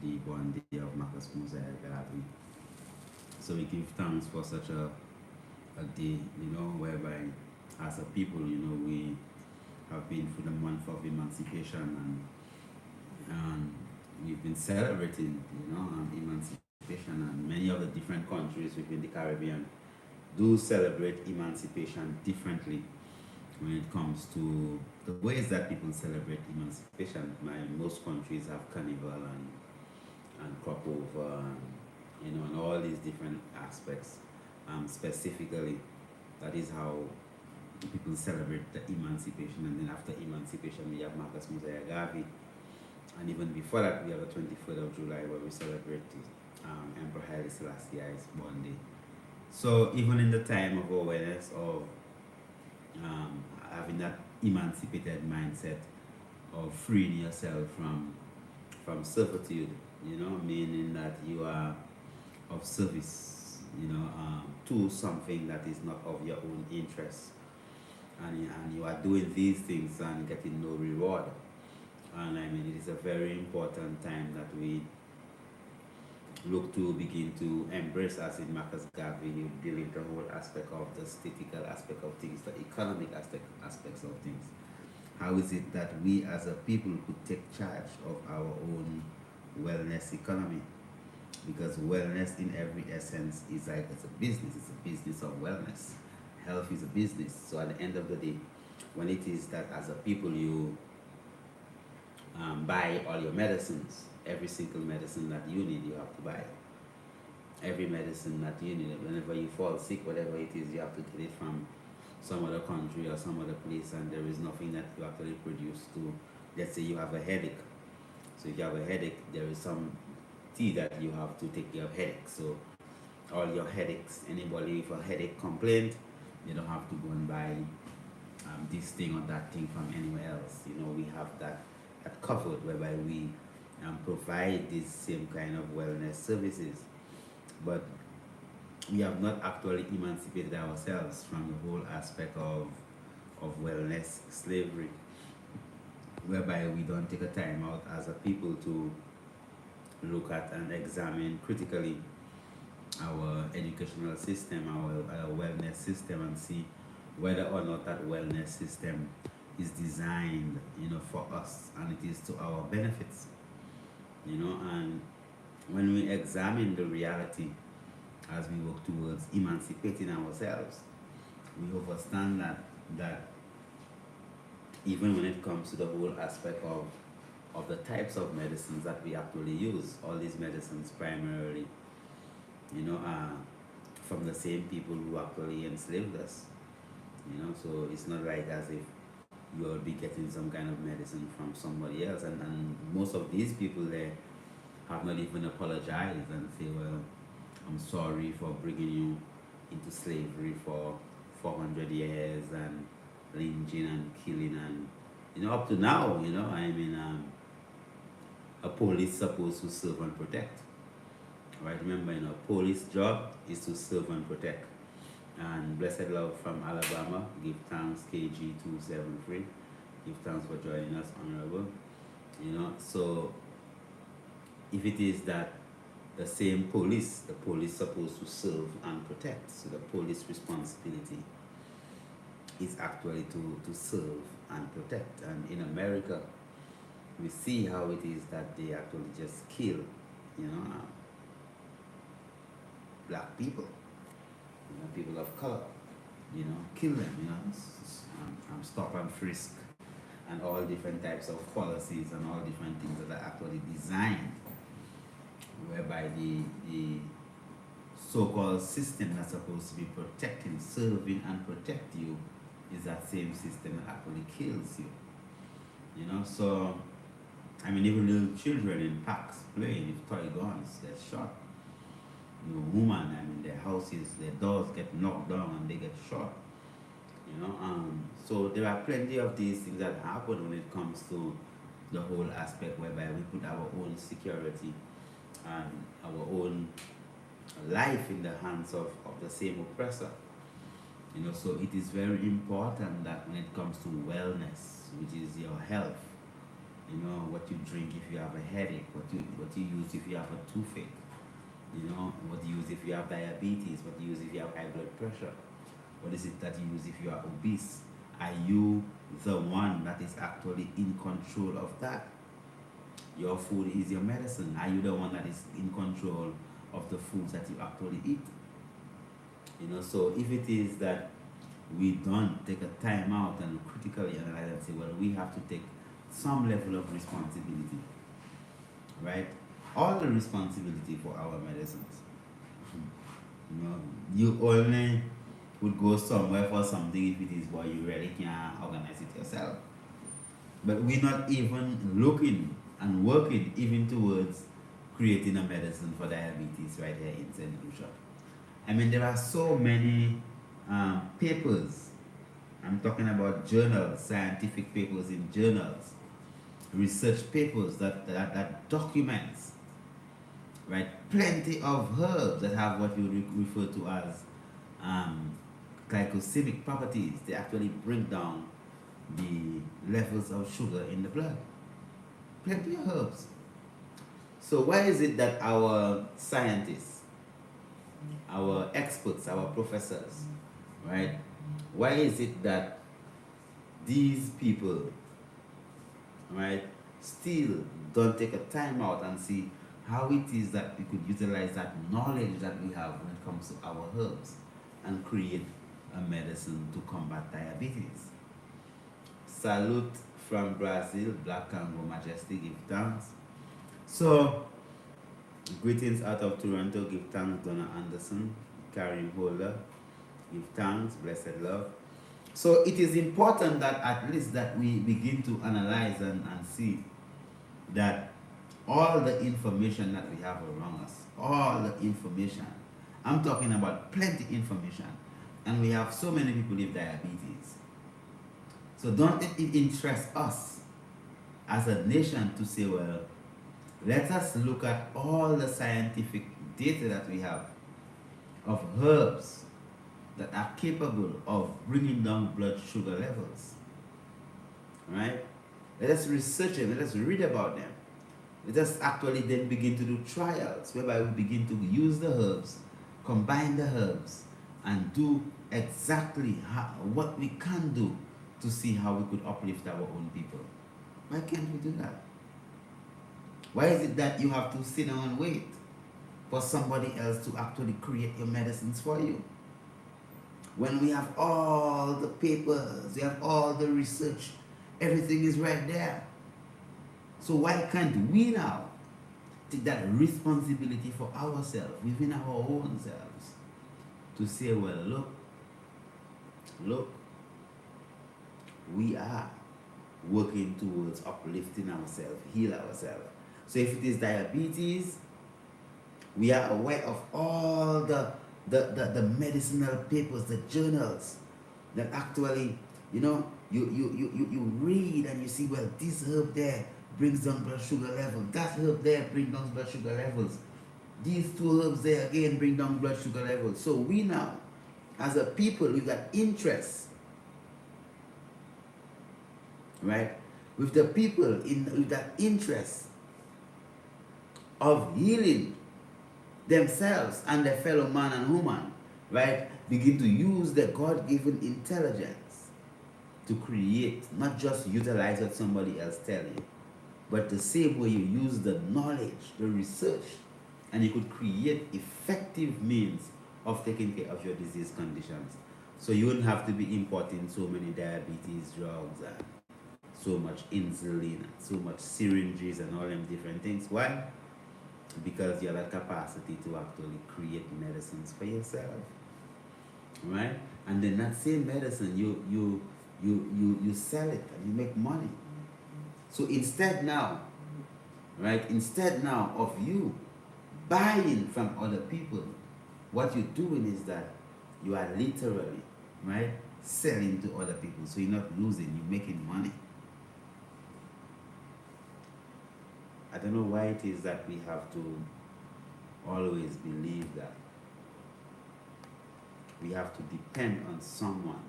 the born day of Marcus Mosiah Garvey. So we give thanks for such a day, whereby as a people, we have been through the month of emancipation, and we've been celebrating, emancipation, and many of the different countries within the Caribbean do celebrate emancipation differently when it comes to the ways that people celebrate emancipation. Most countries have carnival and crop over, and all these different aspects. Specifically, that is how people celebrate the emancipation, and then after emancipation, we have Marcus Mosiah Garvey, and even before that, we have the 23rd of July where we celebrate Emperor Haile Selassie's born day. So even in the time of awareness of having that emancipated mindset of freeing yourself from servitude, meaning that you are of service, to something that is not of your own interest, and you are doing these things and getting no reward. And it is a very important time that we look to begin to embrace, as in Marcus Garvey, you deal with the whole aspect of the statistical aspect of things, the economic aspects of things. How is it that we as a people could take charge of our own wellness economy? Because wellness in every essence is like it's a business of wellness. Health is a business. So at the end of the day, when it is that as a people you buy all your medicines, every single medicine that you need, you have to buy. Every medicine that you need, whenever you fall sick, whatever it is, you have to get it from some other country or some other place, and there is nothing that you actually produce to, let's say you have a headache. So if you have a headache, there is some tea that you have to take care of headache. So all your headaches, anybody with a headache complaint, you don't have to go and buy this thing or that thing from anywhere else. We have that covered, whereby we provide these same kind of wellness services, but we have not actually emancipated ourselves from the whole aspect of wellness slavery, whereby we don't take a time out as a people to look at and examine critically our educational system, our wellness system, and see whether or not that wellness system is designed, for us, and it is to our benefits, and when we examine the reality as we work towards emancipating ourselves, we understand that even when it comes to the whole aspect of the types of medicines that we actually use, all these medicines primarily, are from the same people who actually enslaved us. So it's not like as if you'll be getting some kind of medicine from somebody else, and most of these people there have not even apologized and say, well, I'm sorry for bringing you into slavery for 400 years and lynching and killing, and up to now, a police supposed to serve and protect, right? Remember, police job is to serve and protect. And blessed love from Alabama, give thanks KG273, give thanks for joining us, honorable. So if it is that the same police, the police supposed to serve and protect, so the police responsibility is actually to serve and protect. And in America, we see how it is that they actually just kill, black people, people of color, kill them, stop and frisk, and all different types of policies and all different things that are actually designed, whereby the so-called system that's supposed to be protecting, serving, and protect you is that same system that actually kills you. So even little children in parks playing with toy guns get shot. Women, their houses, their doors get knocked down and they get shot. So there are plenty of these things that happen when it comes to the whole aspect whereby we put our own security and our own life in the hands of the same oppressor. So it is very important that when it comes to wellness, which is your health, You know, what you drink if you have a headache, what you use if you have a toothache, you know, what you use if you have diabetes, what you use if you have high blood pressure, what is it that you use if you are obese? Are you the one that is actually in control of that? Your food is your medicine. Are you the one that is in control of the foods that you actually eat? You know, so if it is that we don't take a time out and critically analyze and say, well, we have to take some level of responsibility, right? All the responsibility for our medicines. You know, you only would go somewhere for something if it is where you really can't organize it yourself. But we're not even looking and working even towards creating a medicine for diabetes right here in St. Lucia. I mean, there are so many papers. I'm talking about journals, scientific papers in journals, research papers that documents, right? Plenty of herbs that have what you refer to as glycosemic properties. They actually bring down the levels of sugar in the blood. Plenty of herbs. So why is it that our scientists, our experts, our professors, right? Why is it that these people, right, still don't take a time out and see how it is that we could utilize that knowledge that we have when it comes to our herbs and create a medicine to combat diabetes? Salute from Brazil, Black Congo Majesty, give thanks. So, greetings out of Toronto, give thanks, Donna Anderson, Karen Holder, give thanks, blessed love. So it is important that at least that we begin to analyze and see that all the information that we have around us, all the information, I'm talking about plenty information, and we have so many people with diabetes. So don't it interest us as a nation to say, well, let us look at all the scientific data that we have of herbs that are capable of bringing down blood sugar levels, right? Let us research them, let us read about them. Let us actually then begin to do trials whereby we begin to use the herbs, combine the herbs, and do exactly what we can do to see how we could uplift our own people. Why can't we do that? Why is it that you have to sit down and wait for somebody else to actually create your medicines for you? When we have all the papers, we have all the research, everything is right there. So why can't we now take that responsibility for ourselves, within our own selves, to say, well, look, we are working towards uplifting ourselves, heal ourselves. So if it is diabetes, we are aware of all the medicinal papers, the journals that actually, you know, you read and you see, well, this herb there brings down blood sugar level, that herb there brings down blood sugar levels, these two herbs there again bring down blood sugar levels. So we now, as a people, we've got interest, right, with the people with that interest of healing themselves and their fellow man and woman, right, begin to use the God-given intelligence to create, not just utilize what somebody else tell you, but the same way you use the knowledge, the research, and you could create effective means of taking care of your disease conditions. So you wouldn't have to be importing so many diabetes drugs and so much insulin and so much syringes and all them different things. Why? Because you have that capacity to actually create medicines for yourself, right? And then that same medicine, you sell it and you make money. So instead now, right, instead now of you buying from other people, what you're doing is that you are literally, right, selling to other people. So you're not losing, you're making money. I don't know why it is that we have to always believe that we have to depend on someone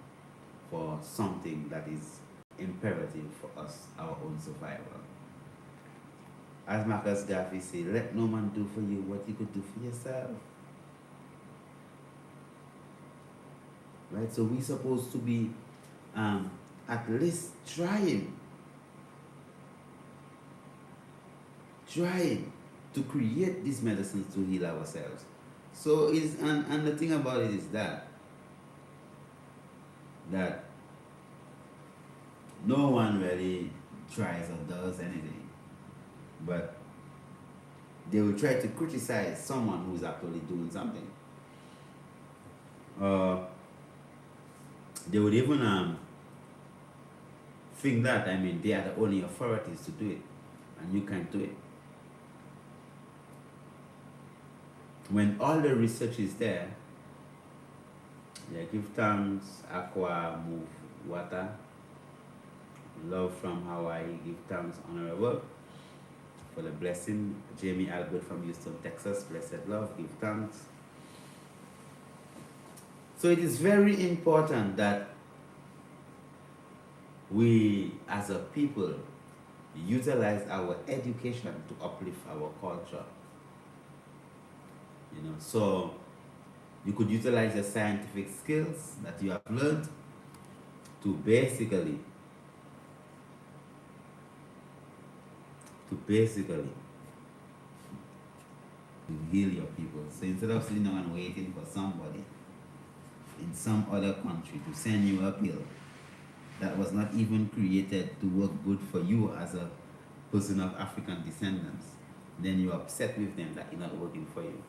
for something that is imperative for us, our own survival. As Marcus Garvey said, let no man do for you what you could do for yourself. Right? So we're supposed to be at least trying to create these medicines to heal ourselves. So and the thing about it is that no one really tries or does anything, but they will try to criticize someone who's actually doing something. They would even think that, I mean, they are the only authorities to do it, and you can't do it. When all the research is there, yeah, give thanks, aqua, move, water, love from Hawaii, give thanks, honorable, for the blessing. Jamie Albert from Houston, Texas, blessed love, give thanks. So it is very important that we as a people utilize our education to uplift our culture. You know, so you could utilize your scientific skills that you have learned to basically heal your people. So instead of sitting down and waiting for somebody in some other country to send you a pill that was not even created to work good for you as a person of African descendants, then you're upset with them that it's not working for you.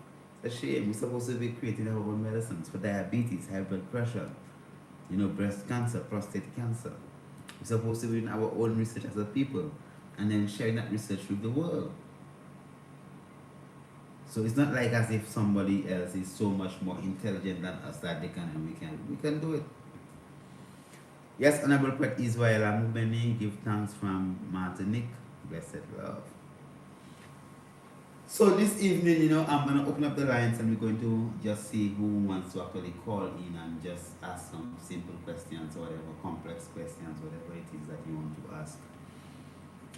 It's a shame. We're supposed to be creating our own medicines for diabetes, high blood pressure, you know, breast cancer, prostate cancer. We're supposed to be doing our own research as a people and then sharing that research with the world. So it's not like as if somebody else is so much more intelligent than us that they can and we can do it. Yes, Honorable Pret Israel Amubeni, give thanks from Martinique, blessed love. So this evening, you know, I'm going to open up the lines and we're going to just see who wants to actually call in and just ask some simple questions or whatever, complex questions, whatever it is that you want to ask,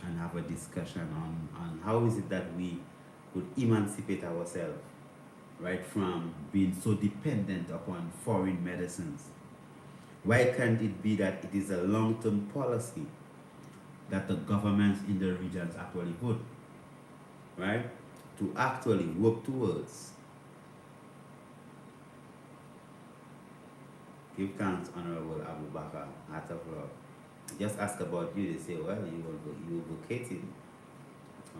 and have a discussion on how is it that we could emancipate ourselves, right, from being so dependent upon foreign medicines. Why can't it be that it is a long-term policy that the governments in the regions actually put, right, to actually work towards? Give thanks, Honorable Abu Bakr, Heart of Love. Just ask about you, they say, well, you vocating.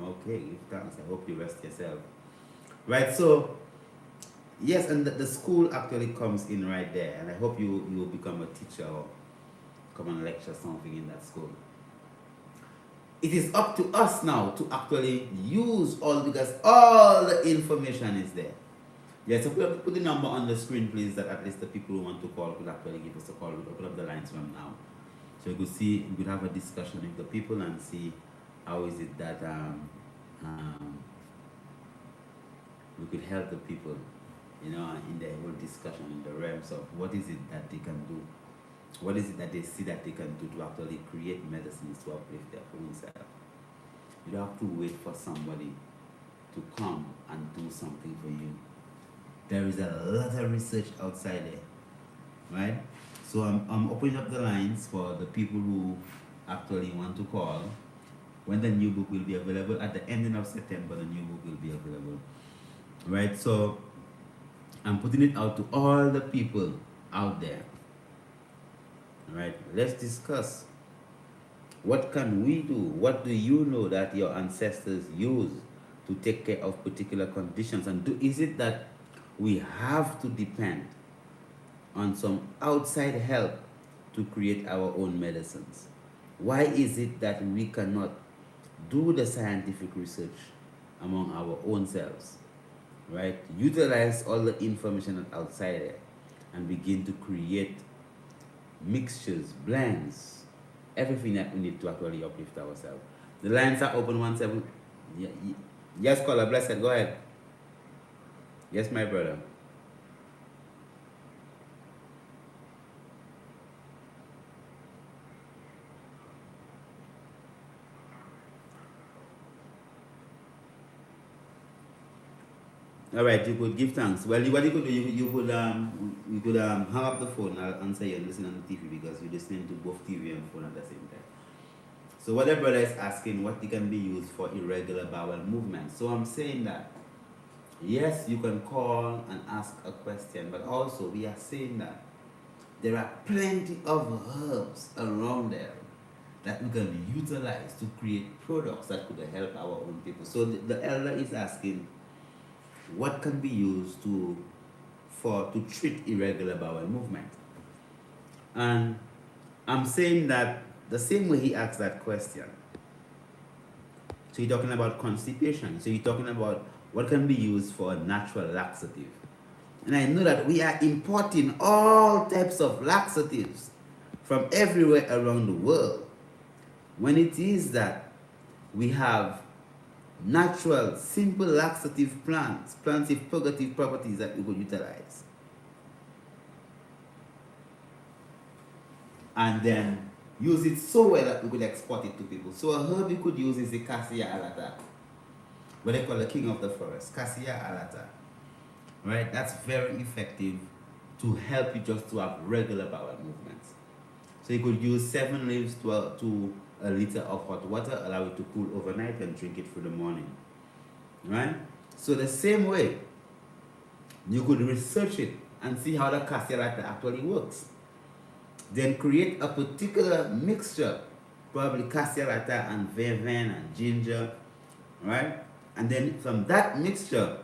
Okay, give thanks. I hope you rest yourself. Right, so, yes, and the school actually comes in right there, and I hope you will become a teacher or come and lecture something in that school. It is up to us now to actually use because all the information is there. Yes, so put the number on the screen, please, that at least the people who want to call could actually give us a call. We'll open up the lines from now. So you could have a discussion with the people and see how is it that we could help the people, you know, in the whole discussion in the realms of what is it that they can do, what is it that they see that they can do to actually create medicines to uplift their own self. You don't have to wait for somebody to come and do something for you. There is a lot of research outside there, right? So I'm opening up the lines for the people who actually want to call. When the new book will be available at the ending of September, the new book will be available, right? So I'm putting it out to all the people out there. All right, let's discuss. What can we do? What do you know that your ancestors used to take care of particular conditions? And is it that we have to depend on some outside help to create our own medicines? Why is it that we cannot do the scientific research among our own selves, right? Utilize all the information that's outside there and begin to create mixtures, blends, everything that we need to actually uplift ourselves. The lines are open 17. Yes, caller, blessed, go ahead. Yes, my brother. All right, you could give thanks. Well, what you could do, you could hang up the phone. I'll answer you and listen on the TV because you're listening to both TV and phone at the same time. So what the brother is asking, what it can be used for irregular bowel movement. So I'm saying that yes, you can call and ask a question, but also we are saying that there are plenty of herbs around there that we can utilize to create products that could help our own people. So the elder is asking, what can be used to treat irregular bowel movement? And I'm saying that the same way he asked that question. So you're talking about constipation. So you're talking about what can be used for a natural laxative. And I know that we are importing all types of laxatives from everywhere around the world. When it is that we have natural, simple laxative plants with purgative properties that we could utilize. And then use it so well that we could export it to people. So a herb you could use is the Cassia alata, what they call the king of the forest, Cassia alata. Right? That's very effective to help you just to have regular bowel movements. So you could use 7 leaves to a liter of hot water, allow it to cool overnight and drink it through the morning. Right? So the same way, you could research it and see how the Cassia alata actually works. Then create a particular mixture, probably Cassia alata and vervain and ginger, right? And then from that mixture,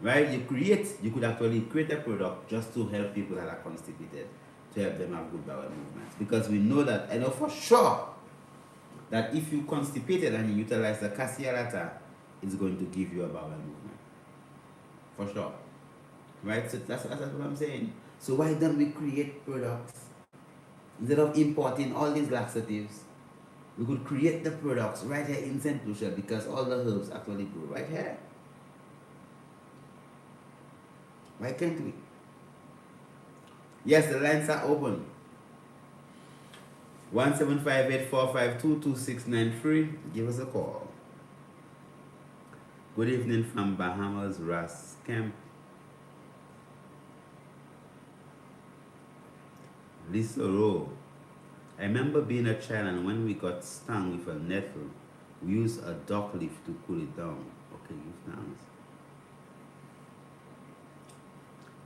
right, you could actually create a product just to help people that are constipated, to help them have good bowel movements. Because we know that, I know for sure, that if you constipated and you utilize the Cassia alata, it's going to give you a bowel movement. For sure. Right? So that's what I'm saying. So why don't we create products? Instead of importing all these laxatives, we could create the products right here in St. Lucia because all the herbs actually grow right here. Why can't we? Yes, the lines are open. 1-758-452-2693. Give us a call. Good evening from Bahamas, Ras Camp. Lisa Rowe. I remember being a child and when we got stung with a nettle, we used a dock leaf to cool it down. Okay, give thanks.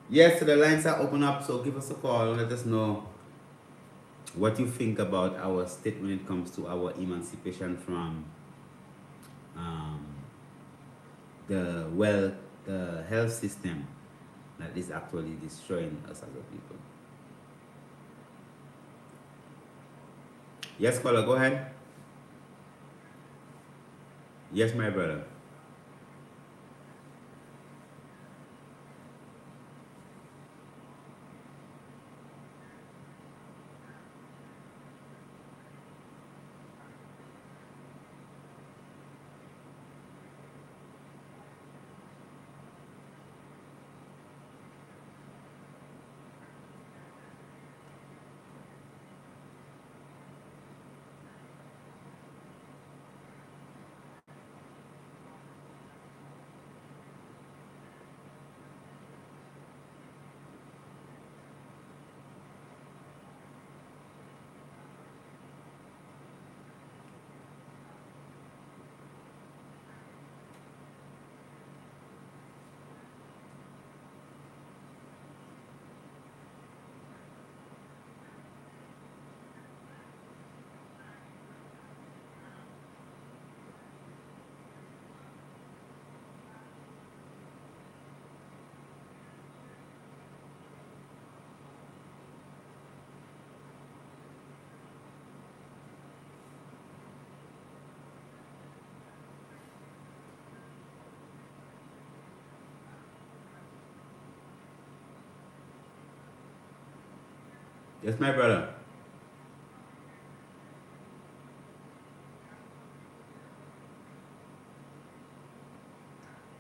Yes, so the lines are open up, so give us a call and let us know what you think about our state when it comes to our emancipation from the health system that is actually destroying us as a people. Yes, caller, go ahead. Yes, my brother. Yes, my brother.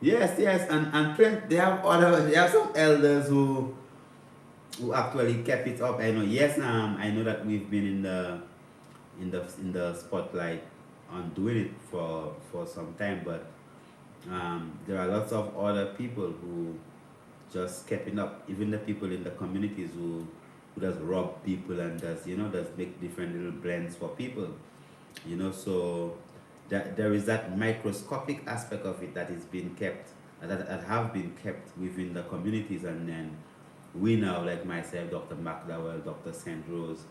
Yes, and they have some elders who actually kept it up. I know. Yes, I know that we've been in the spotlight on doing it for some time, but There are lots of other people who just kept it up. Even the people in the communities who does rob people and does make different little blends for people. So that there is that microscopic aspect of it that is being kept, that have been kept within the communities, and then we now, like myself, Dr. McDowell, Dr. St. Rose,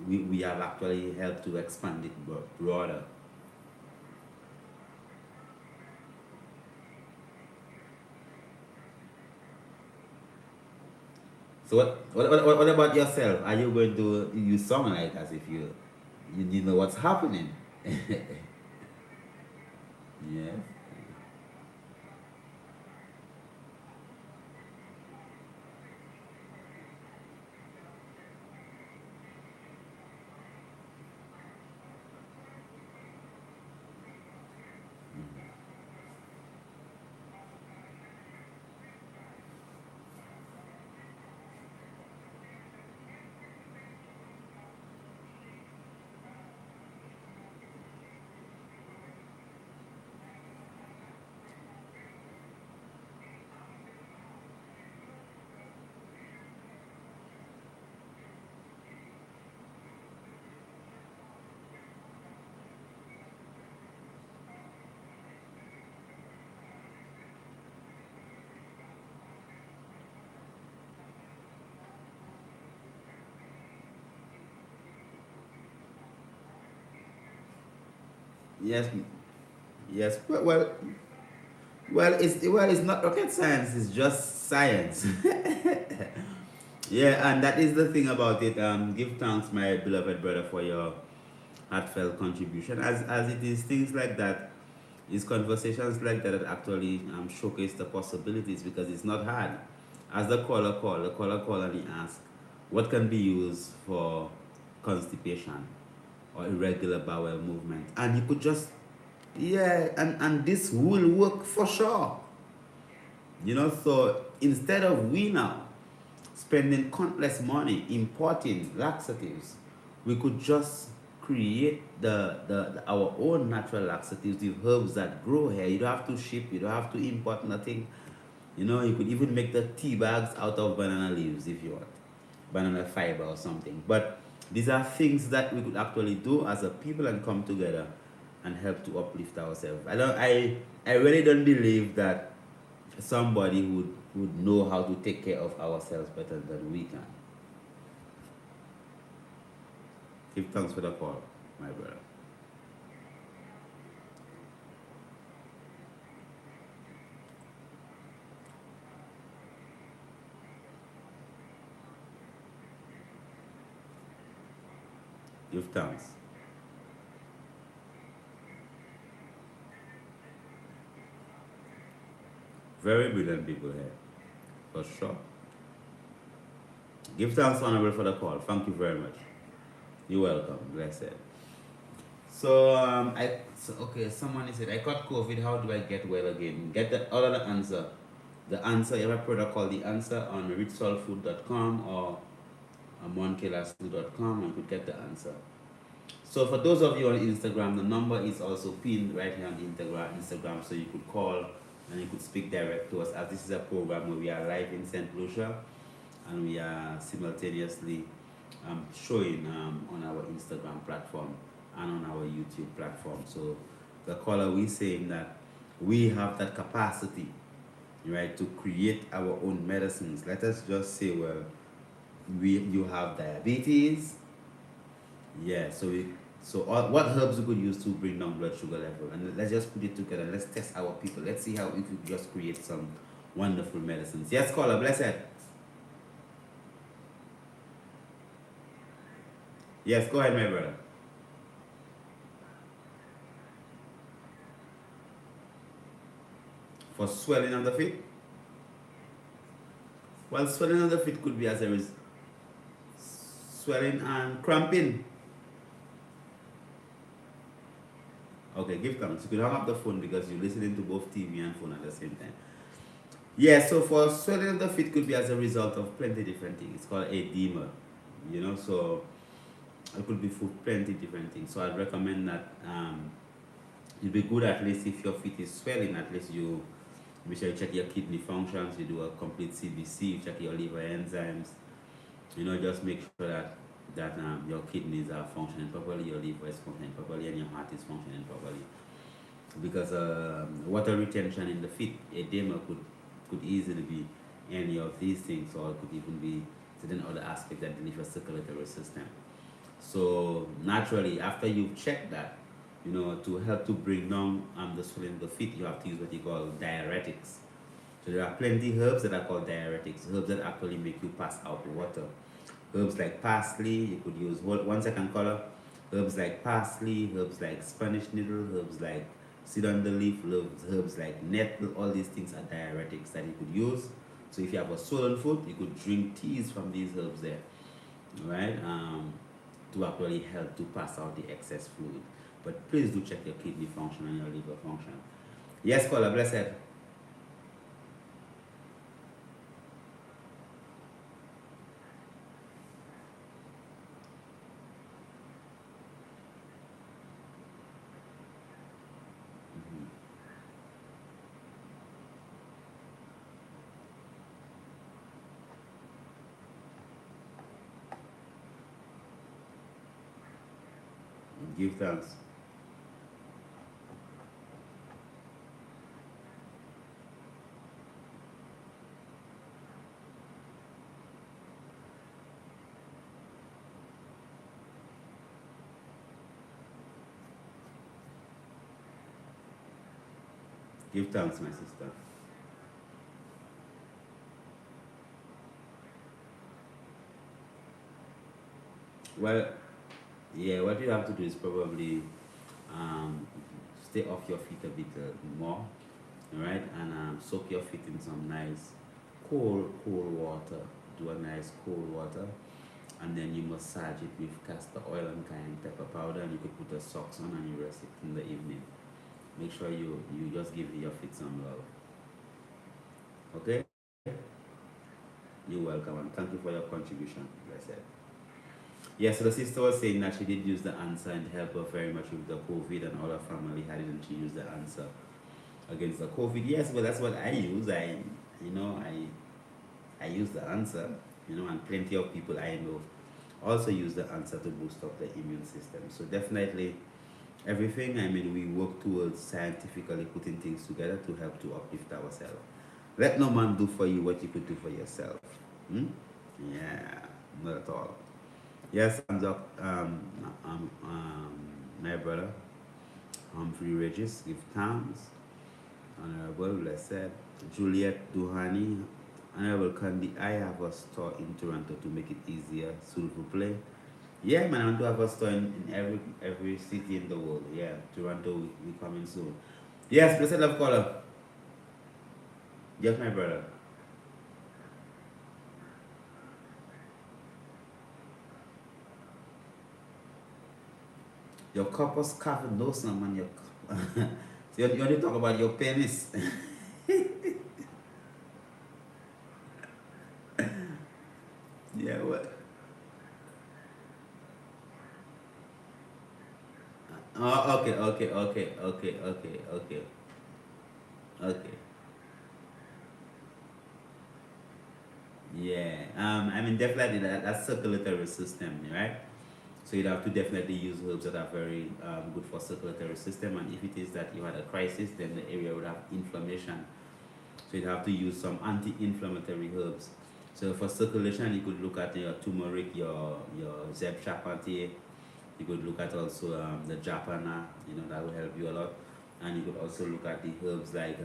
we have actually helped to expand it broader. So what about yourself? Are you going to, you sound like as if you know what's happening? Yes. Yes. Yes. It's not rocket science. It's just science. Yeah, and that is the thing about it. Give thanks, my beloved brother, for your heartfelt contribution. As it is things like that, it's conversations like that that actually showcase the possibilities, because it's not hard. As the caller called and he asked, what can be used for constipation or irregular bowel movement? And he could just, yeah, and this will work for sure. So instead of we now spending countless money importing laxatives, we could just create our own natural laxatives with herbs that grow here. You don't have to ship, you don't have to import nothing. You could even make the tea bags out of banana leaves if you want, banana fiber or something. But these are things that we could actually do as a people and come together and help to uplift ourselves. I really don't believe that somebody would know how to take care of ourselves better than we can. Give thanks for the call, my brother. Give thanks. Very brilliant people here, for sure. Give thanks, Honorable, for the call. Thank you very much. You're welcome. Blessed. Okay. Someone said, I got COVID. How do I get well again? Get the other answer. The answer. You have a product called The Answer on richsoulfood.com or monkillerfood.com, and you could get the answer. So for those of you on Instagram, the number is also pinned right here on the Instagram, so you could call and you could speak direct to us, as this is a program where we are live in St. Lucia and we are simultaneously showing on our Instagram platform and on our YouTube platform. So the caller, we saying that we have that capacity, right, to create our own medicines. Let us just say, well, you have diabetes, yeah. What herbs we could use to bring down blood sugar level, and let's just put it together. Let's test our people. Let's see how if we just create some wonderful medicines. Yes, caller, blessed. Yes, go ahead, my brother. For swelling of the feet? Well, swelling of the feet could be as there is swelling and cramping. Okay, give thanks. You could hang up the phone because you're listening to both TV and phone at the same time. Yeah, so for swelling of the feet could be as a result of plenty different things. It's called edema, so it could be for plenty different things. So I'd recommend that It'd be good at least if your feet is swelling, at least you make sure you check your kidney functions, you do a complete CBC, you check your liver enzymes, just make sure that your kidneys are functioning properly, your liver is functioning properly, and your heart is functioning properly. Because water retention in the feet, edema could easily be any of these things, or it could even be certain other aspects that deal with your circulatory system. So naturally, after you've checked that, to help to bring down the swelling of the feet, you have to use what you call diuretics. So there are plenty herbs that are called diuretics, herbs that actually make you pass out water. Herbs like parsley, you could use 1 second color. Herbs like parsley, herbs like Spanish needle, herbs like seed on the leaf, herbs like nettle, all these things are diuretics that you could use. So if you have a swollen foot, you could drink teas from these herbs there, right? To actually help to pass out the excess fluid. But please do check your kidney function and your liver function. Yes, caller, blessed. Mhm. Give thanks. Give thanks, my sister. Well, yeah, what you have to do is probably um, stay off your feet a bit more, right? And soak your feet in some nice cold water. Do a nice cold water, and then you massage it with castor oil and cayenne pepper powder, and you could put the socks on and you rest it in the evening. Make sure you just give your feet some love. Okay? You're welcome, and thank you for your contribution, blessed. Yes, so the sister was saying that she did use the answer and helped her very much with the COVID, and all her family had it, and she used the answer against the COVID. Yes, well, that's what I use. You know, I use the answer, and plenty of people I know also use the answer to boost up the immune system. So definitely everything, I mean, we work towards scientifically putting things together to help to uplift ourselves. Let no man do for you what you could do for yourself. Hmm? Yeah, not at all. Yes, I'm my brother, Humphrey Regis, give thanks. Honorable Blessed Juliet Duhani, Honorable Candy, I have a store in Toronto to make it easier, suitable play. Yeah, man, I want to have a store in every city in the world. Yeah, Toronto, we coming soon. Yes, Blessed Love Caller. Yes, my brother. Your corpus covered, no, son, man. Your so you want to talk about your penis? Yeah, what? Oh, okay. Yeah. I mean, definitely that's circulatory system, right? So you'd have to definitely use herbs that are very good for circulatory system. And if it is that you had a crisis, then the area would have inflammation. So you'd have to use some anti-inflammatory herbs. So for circulation, you could look at your turmeric, your zeb chapati. You could look at also the japana. That will help you a lot. And you could also look at the herbs like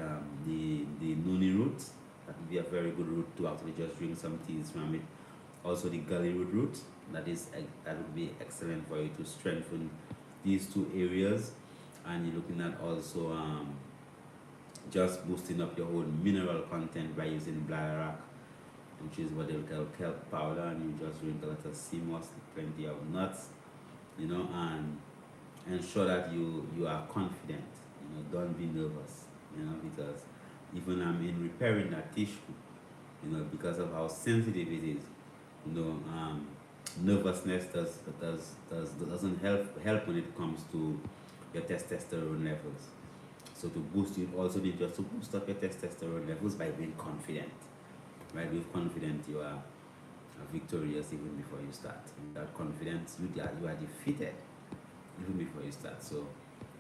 the nuni roots. That would be a very good root to actually just drink some teas from it. Also the gully root, that would be excellent for you to strengthen these two areas. And you're looking at also just boosting up your own mineral content by using bladderwrack, which is what they call kelp powder, and you just drink a lot of sea moss, plenty of nuts, and ensure that you are confident. Don't be nervous, because even in repairing that tissue, because of how sensitive it is, nervousness doesn't help when it comes to your testosterone levels. So to boost, you also need just to boost up your testosterone levels by being confident. Right? With confidence, you are victorious even before you start. Without confidence, you are defeated even before you start. So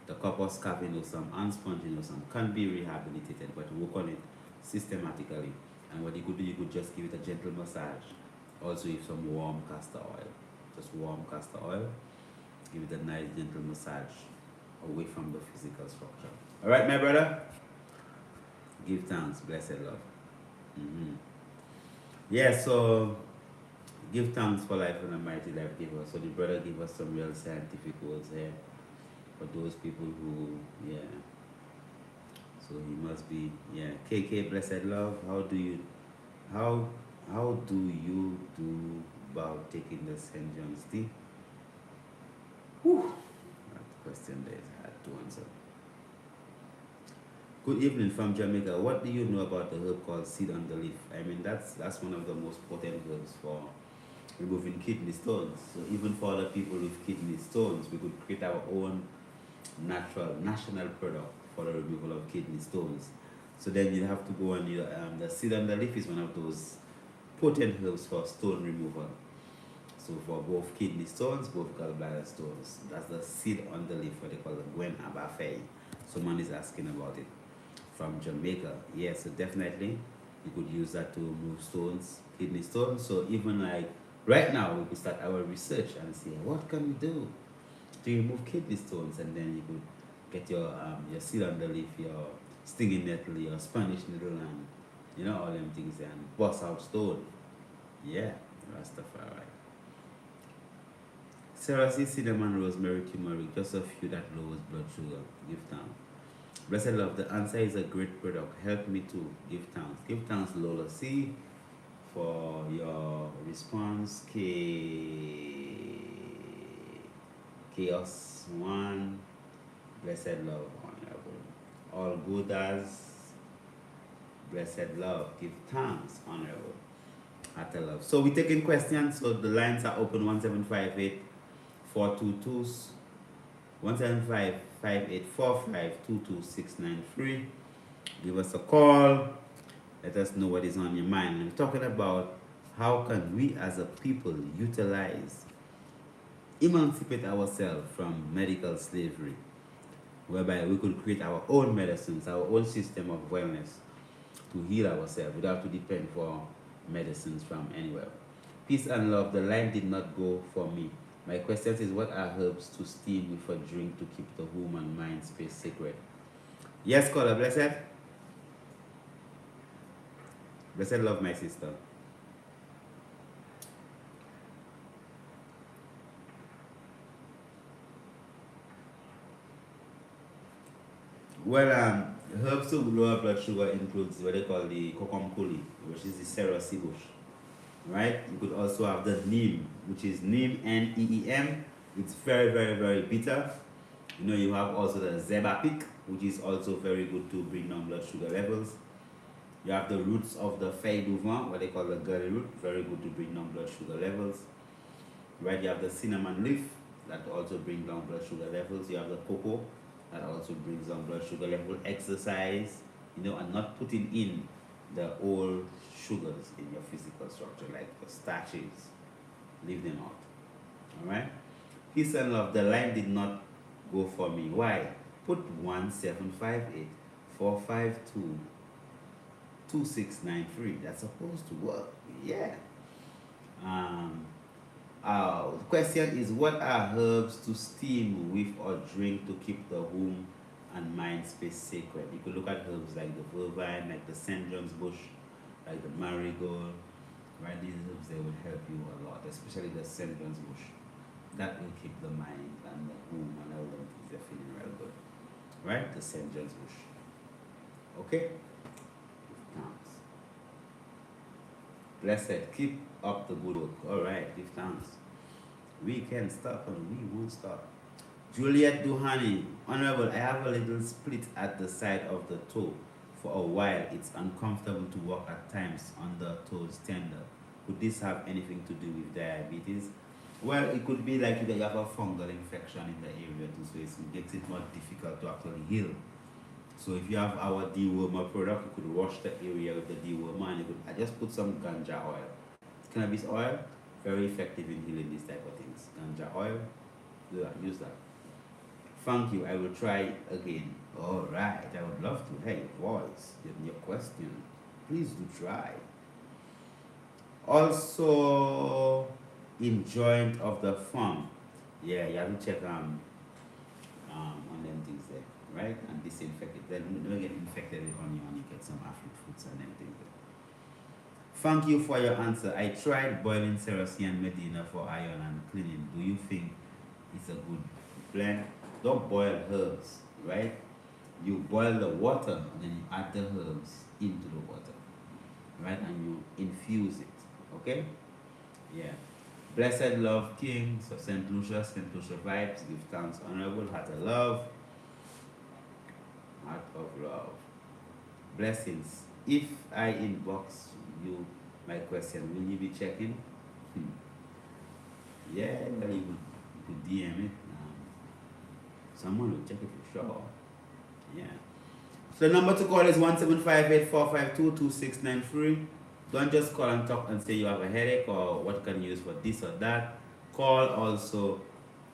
the corpus callosum and sponginosum can be rehabilitated, but work on it systematically. And what you could do, you could just give it a gentle massage. Also with some warm castor oil. Just warm castor oil. Give it a nice gentle massage away from the physical structure. Alright, my brother? Give thanks, blessed love. Yeah, so give thanks for life and a mighty life giver. So the brother gave us some real scientific words here for those people who, yeah. So he must be, yeah. KK, blessed love. How do you do about taking the St. John's tea? Whew. That question there is hard to answer. Good evening from Jamaica. What do you know about the herb called seed on the leaf? I mean, that's one of the most potent herbs for removing kidney stones. So even for other people with kidney stones, we could create our own natural national product for the removal of kidney stones. So then you have to go and the seed on the leaf is one of those potent herbs for stone removal. So for both kidney stones, both gallbladder stones, that's the seed on the leaf, what they call the Gwen Abafe. Someone is asking about it from Jamaica. Yeah, so definitely you could use that to remove stones, kidney stones. So even like right now, we could start our research and see what can we do to remove kidney stones, and then you could get your seed on the leaf, your stinging nettle, your Spanish nettle, and all them things there, and bust out stone. Yeah, Rastafari. Seriously, cinnamon, rosemary, turmeric, just a few that lowers blood sugar. Give thanks. Blessed love, the answer is a great product. Help me to give thanks. Give thanks, Lola C, for your response. Chaos 1, blessed love, honorable. All good as blessed love. Give thanks, honorable. Heart love. So we taking questions. So the lines are open 1758 422 175-5845-22693. Give us a call. Let us know what is on your mind. We're talking about how can we as a people emancipate ourselves from medical slavery, whereby we could create our own medicines, our own system of wellness to heal ourselves without to depend for medicines from anywhere. Peace and love. The line did not go for me. My question is, what are herbs to steam with a drink to keep the home and mind space sacred? Yes, caller, blessed. Blessed love, my sister. Well, herbs to lower blood sugar includes what they call the kokomkuli, which is the serasi bush. Right? You could also have the neem, which is neem, Neem. It's very, very, very bitter. You have also the zebapic, which is also very good to bring down blood sugar levels. You have the roots of the feuille du vent, what they call the gully root, very good to bring down blood sugar levels. Right? You have the cinnamon leaf, that also brings down blood sugar levels. You have the cocoa, that also brings down blood sugar level. Exercise, and not putting in the old sugars in your physical structure, like the starches. Leave them out. Alright? Peace and love. The line did not go for me. Why? Put 1758-452-2693. That's supposed to work. Yeah. The question is, what are herbs to steam with or drink to keep the home and mind space sacred? You could look at herbs like the vervine, like the St. John's bush, like the marigold. Right? These herbs, they will help you a lot, especially the St. John's bush. That will keep the mind and the home and all them things, they're feeling real good. Right? The St. John's bush. Okay? Thanks. Blessed. Keep up the good work. Alright, give thanks. We can stop and we won't stop. Juliet Duhani, Honorable, I have a little split at the side of the toe. For a while, it's uncomfortable to walk at times on the toes tender. Could this have anything to do with diabetes? Well, it could be like that you have a fungal infection in the area too, so it makes it more difficult to actually heal. So if you have our dewormer product, you could wash the area with the dewormer, and you could I just put some ganja oil. Cannabis oil, very effective in healing these type of things. Ganja oil, do that, use that. Thank you. I will try again. All right. I would love to hear your voice and your question. Please do try. Also, in joint of the farm. Yeah, you have to check on them things there, right? And disinfect it. Then you don't get infected with onion and you get some aphid foods and them things there. Thank you for your answer. I tried boiling Cerasee and Medina for iron and cleaning. Do you think it's a good blend? Don't boil herbs, right? You boil the water and then you add the herbs into the water, right? And you infuse it, okay? Yeah. Blessed love King, so St. Lucia vibes, give thanks, honorable, heart of love, heart of love. Blessings. If I inbox you my question, will you be checking? Yeah, well, you could DM it. Someone will check it for sure. Yeah. So the number to call is 1-758-452-2693. Don't just call and talk and say you have a headache or what can you use for this or that. Call also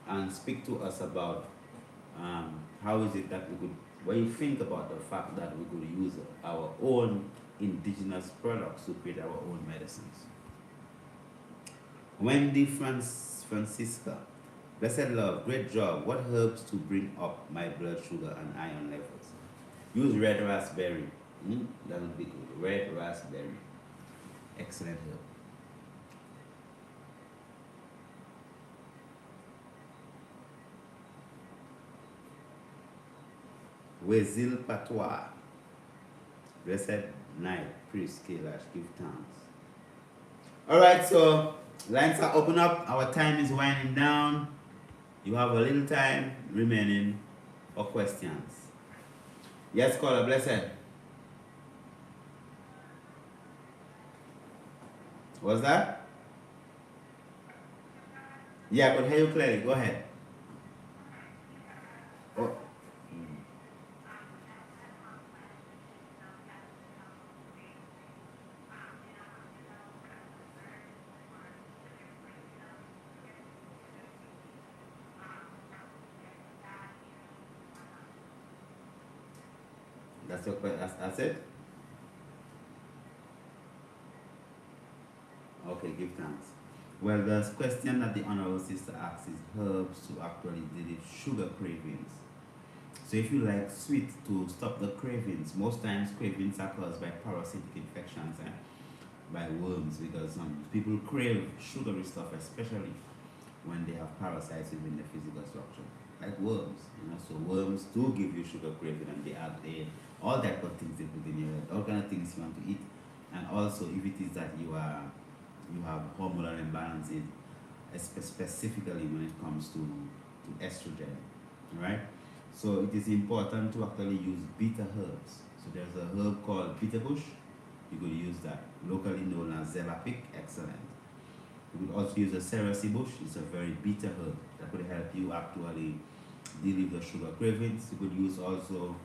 and speak to us about how is it that we could, what you think about the fact that we could use our own indigenous products to create our own medicines. Wendy Francisca, blessed love, great job. What herbs to bring up my blood sugar and iron levels? Use red raspberry. That would be good. Red raspberry. Excellent herb. Wezil Patois. Blessed night, priest Kailash, give thanks. Alright, so lines are open up. Our time is winding down. You have a little time remaining for questions. Yes, caller, blessed. What's that? Yeah, I could hear you clearly. Go ahead. Oh. That's your question. That's it? Okay, give thanks. Well, the question that the honorable sister asks is herbs to actually deal with sugar cravings. So if you like sweet to stop the cravings, most times cravings are caused by parasitic infections and by worms because people crave sugary stuff, especially when they have parasites within the physical structure, like worms. So worms do give you sugar craving, and they add all type of things they put in your head, all kind of things you want to eat, and also if it is that you have hormonal imbalances, specifically when it comes to estrogen, right? So it is important to actually use bitter herbs. So there's a herb called bitter bush. You could use that, locally known as Zelapic, excellent. You could also use a Cerasee bush. It's a very bitter herb that could help you actually deal with the sugar cravings. You could use also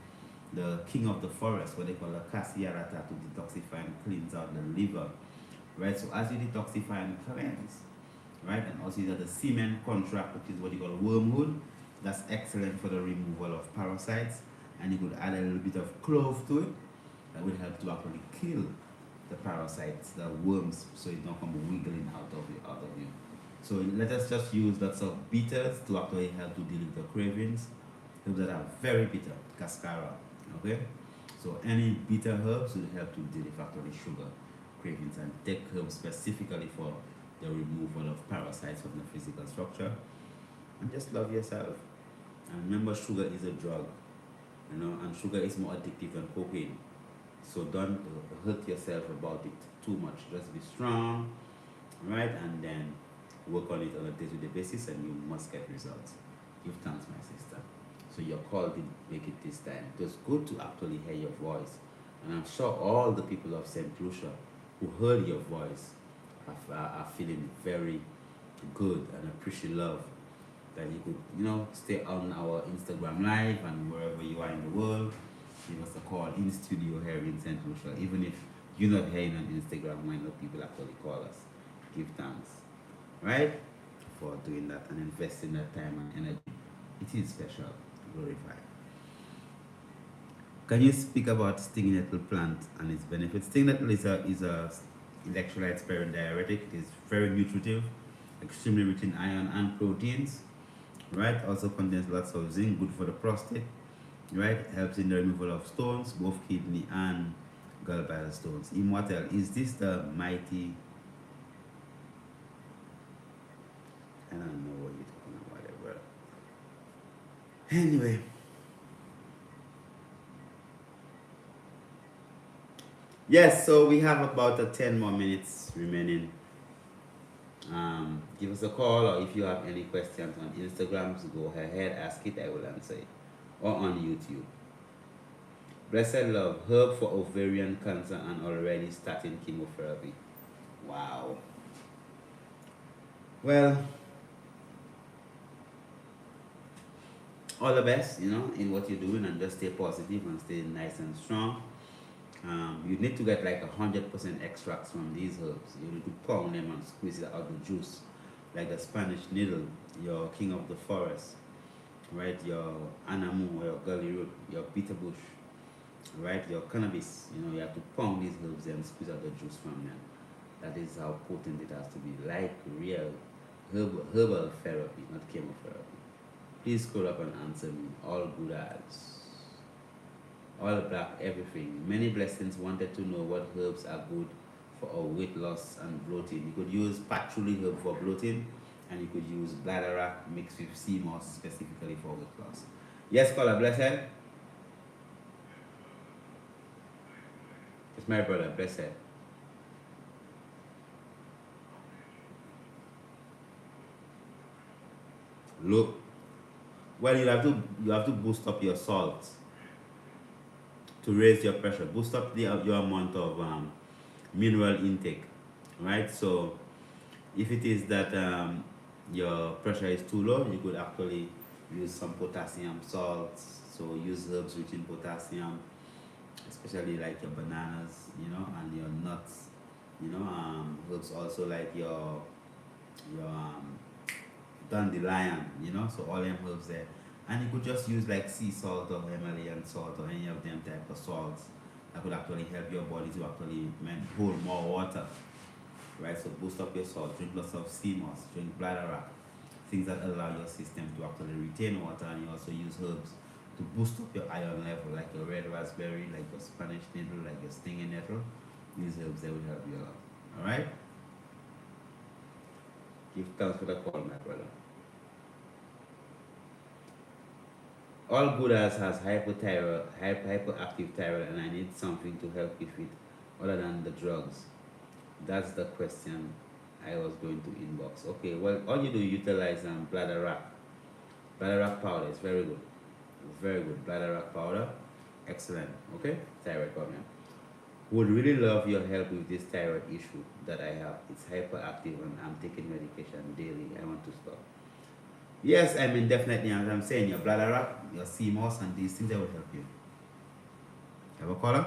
the king of the forest, what they call the Cassiarata, to detoxify and cleanse out the liver, right? So as you detoxify and cleanse, right, and also the semen contract, which is what you call wormwood, that's excellent for the removal of parasites, and you could add a little bit of clove to it. That would help to actually kill the parasites, the worms, so it don't come wiggling out of you. So let us just use lots of bitters to actually help to deal with the cravings. Herbs that are very bitter, cascara, okay? So any bitter herbs will help to deal with actually sugar cravings, and take herbs specifically for the removal of parasites from the physical structure. And just love yourself. And remember, sugar is a drug, and sugar is more addictive than cocaine. So don't hurt yourself about it too much. Just be strong, right? And then work on it on a day-to-day basis, and you must get results. Give thanks, my sister. So your call did make it this time. It was good to actually hear your voice. And I'm sure all the people of St. Lucia who heard your voice are feeling very good and appreciate love, that you could, stay on our Instagram live and wherever you are in the world, give us a call in studio here in St. Lucia. Even if you're not here on Instagram, why not people actually call us? Give thanks, right? For doing that and investing that time and energy. It is special, glorified. Can you speak about stinging nettle plant and its benefits? Stinging nettle is a electrolyte sparing diuretic. It is very nutritive, extremely rich in iron and proteins, right? Also contains lots of zinc, good for the prostate, right? Helps in the removal of stones, both kidney and gallbladder stones. Immortal, is this the mighty? I don't know what you're talking about, whatever. Anyway, yes, so we have about 10 more minutes remaining. Give us a call, or if you have any questions on Instagram, so go ahead, ask it, I will answer it. Or on YouTube. Blessed love, herb for ovarian cancer and already starting chemotherapy. Wow. Well, all the best, in what you're doing, and just stay positive and stay nice and strong. You need to get like 100% extracts from these herbs. You need to pound them and squeeze it out the juice, like the Spanish needle, your king of the forest, right? Your anamu, your gully root, your bitter bush, right? Your cannabis. You have to pound these herbs and squeeze out the juice from them. That is how potent it has to be, like real herbal therapy, not chemotherapy. Please scroll up and answer me. All good as. All black, everything. Many blessings wanted to know what herbs are good for weight loss and bloating. You could use patchouli herb for bloating, and you could use bladderwrack mixed with sea moss specifically for weight loss. Yes, caller, blessed. It's my brother, blessed. Look, well, you have to boost up your salt to raise your pressure, boost up your amount of mineral intake, right? So if it is that your pressure is too low, you could actually use some potassium salts. So use herbs rich in potassium, especially like your bananas, and your nuts, herbs also like your dandelion, so all them herbs there. And you could just use like sea salt or Himalayan salt or any of them type of salts that could actually help your body to actually hold more water, right? So boost up your salt, drink lots of sea moss, drink bladderwrack, things that allow your system to actually retain water. And you also use herbs to boost up your iron level, like your red raspberry, like your Spanish needle, like your stinging nettle. These herbs, they will help you a lot. All right? Give thanks for the call, my brother. All good as has hyperactive thyroid, and I need something to help with it other than the drugs. That's the question I was going to inbox. Okay, well, all you do utilize bladderwrack. Bladderwrack powder is very good. Very good. Bladderwrack powder. Excellent. Okay? Thyroid problem. Would really love your help with this thyroid issue that I have. It's hyperactive and I'm taking medication daily. I want to stop. Yes, I mean, definitely, as I'm saying, your bladderwrack, your sea moss, and these things that will help you. Have a caller?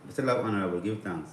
Mr. Love Honorable, give thanks.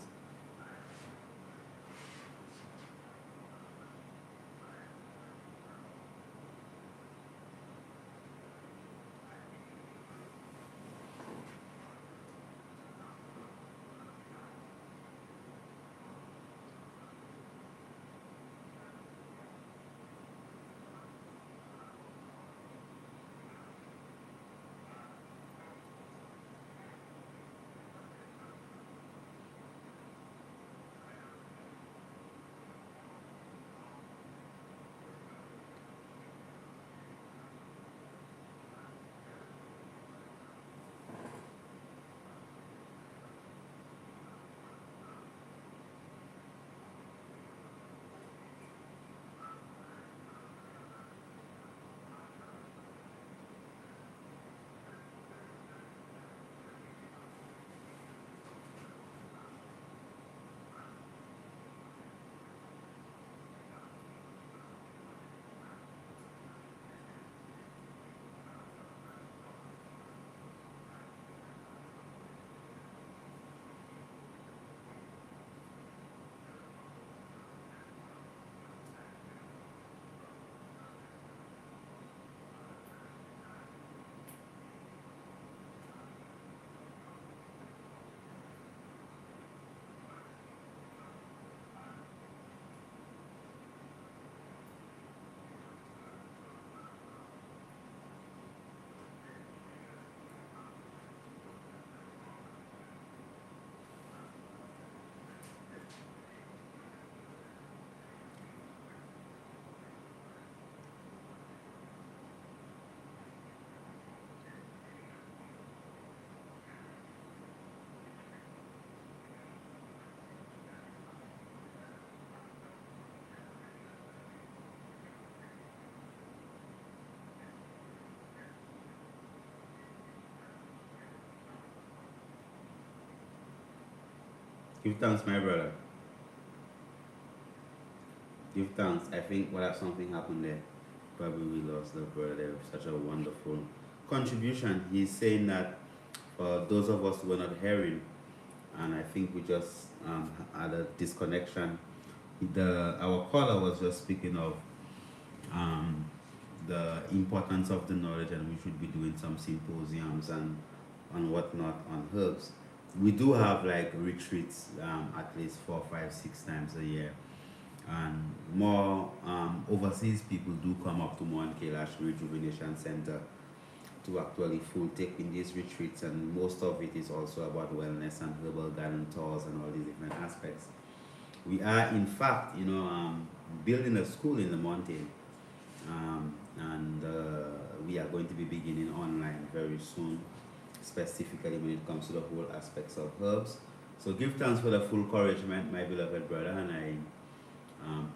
Give thanks, my brother. Give thanks. I think what if something happened there? Probably we lost the brother there. Such a wonderful contribution. He's saying that for those of us who were not hearing, and I think we just had a disconnection. Our caller was just speaking of um, the importance of the knowledge, and we should be doing some symposiums and whatnot on herbs. We do have like retreats at least 4, 5, 6 times a year, and more overseas people do come up to Mount Kailash Rejuvenation Center to actually full take in these retreats, and most of it is also about wellness and herbal garden tours and all these different aspects. We are in fact, building a school in the mountain, and we are going to be beginning online very soon, specifically when it comes to the whole aspects of herbs. So give thanks for the full encouragement, my beloved brother, and I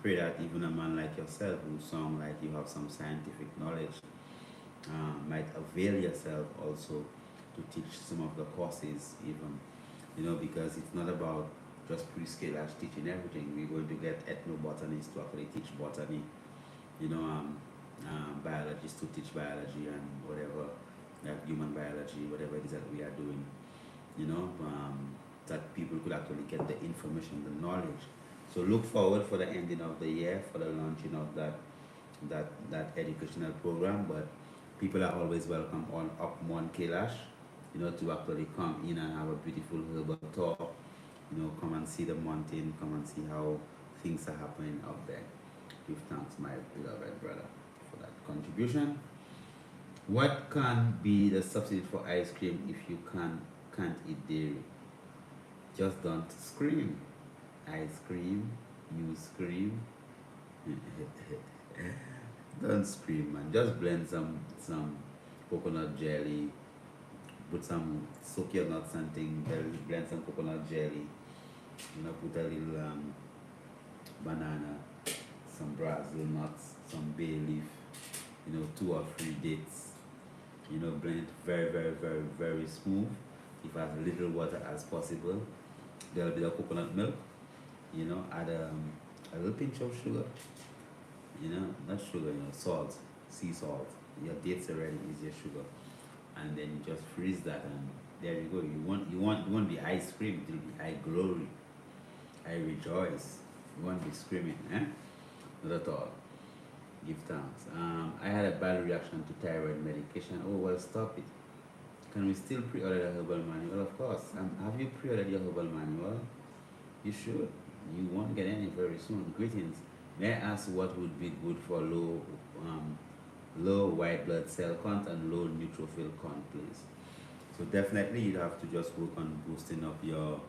pray that even a man like yourself, who sound like you have some scientific knowledge, might avail yourself also to teach some of the courses even, because it's not about just pre-scale as teaching everything. We're going to get ethnobotanists to actually teach botany, biologists to teach biology and whatever, like human biology, whatever it is that we are doing, that people could actually get the information, the knowledge. So look forward for the ending of the year, for the launching of that educational program. But people are always welcome on up Mount Kailash, to actually come in and have a beautiful herbal tour. Come and see the mountain, come and see how things are happening up there. Give thanks, my beloved brother, for that contribution. What can be the substitute for ice cream if you can't eat dairy? Just don't scream. Ice cream, you scream. Don't scream, man. Just blend some coconut jelly, put some soak your nuts and thing, blend some coconut jelly, put a little banana, some Brazil nuts, some bay leaf, 2 or 3 dates, blend it very, very, very, very smooth. If as little water as possible. There'll be the coconut milk, add a little pinch of sugar, not sugar, salt, sea salt. Your dates already is your sugar. And then you just freeze that, and there you go. You won't be ice cream, it will be I glory. I rejoice. You won't be screaming, eh? Not at all. Give thanks. I had a bad reaction to thyroid medication. Oh, well, stop it. Can we still pre-order the herbal manual? Of course. Have you pre-ordered your herbal manual? You should. You won't get any very soon. Greetings. May I ask what would be good for low white blood cell count and low neutrophil count, please? So definitely you'd have to just work on boosting up your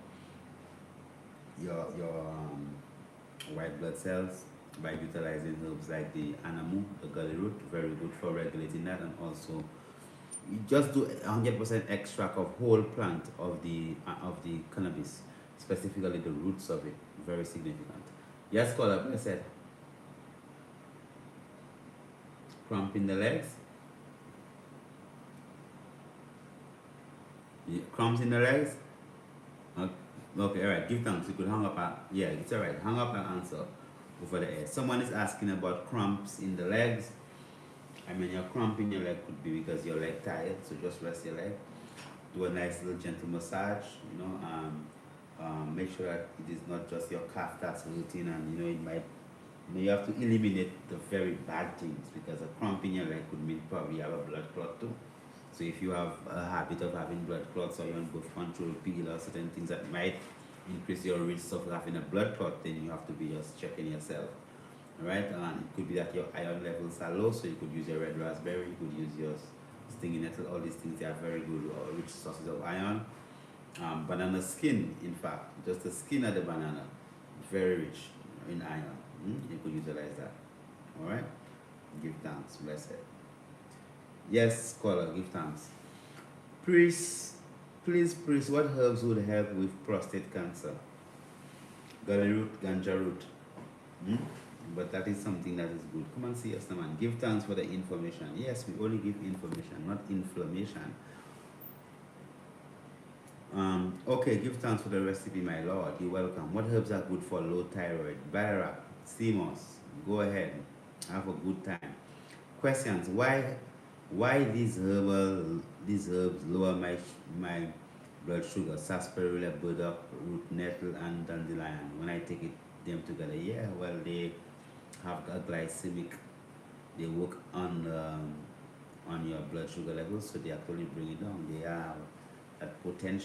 white blood cells by utilizing herbs like the anamu, the gully root, very good for regulating that, and also you just do 100% extract of whole plant of the cannabis, specifically the roots of it, very significant. Yes, caller, I said cramp in the legs. Cramps in the legs. Okay, all right. Give thanks. You could hang up. Yeah, it's all right. Hang up and answer over the air. Someone is asking about cramps in the legs. I mean, your cramp in your leg could be because your leg tired, so just rest your leg. Do a nice little gentle massage, make sure that it is not just your calf that's hurting, and you have to eliminate the very bad things, because a cramp in your leg could mean probably you have a blood clot too. So if you have a habit of having blood clots, or you're on birth control pill or certain things that might increase your risk of having a blood clot, then you have to be just checking yourself. Right, and it could be that your iron levels are low, so you could use your red raspberry, you could use your stinging nettle. All these things, they are very good, rich sources of iron. Banana skin, in fact, just the skin of the banana, very rich in iron. You could utilize that. All right, give thanks, blessed. Yes, caller, give thanks. Please, what herbs would help with prostate cancer? Gully root, ganja root. But that is something that is good. Come and see us, man. Give thanks for the information. Yes, we only give information, not inflammation. Okay, give thanks for the recipe, my lord. You're welcome. What herbs are good for low thyroid? Balarak, CMOS. Go ahead. Have a good time. Questions. Why these herbs lower my blood sugar? Sarsaparilla, burdock, root, nettle, and dandelion. When I take them together, yeah, well, they have a glycemic. They work on your blood sugar levels, so they actually bring it down. They have that potential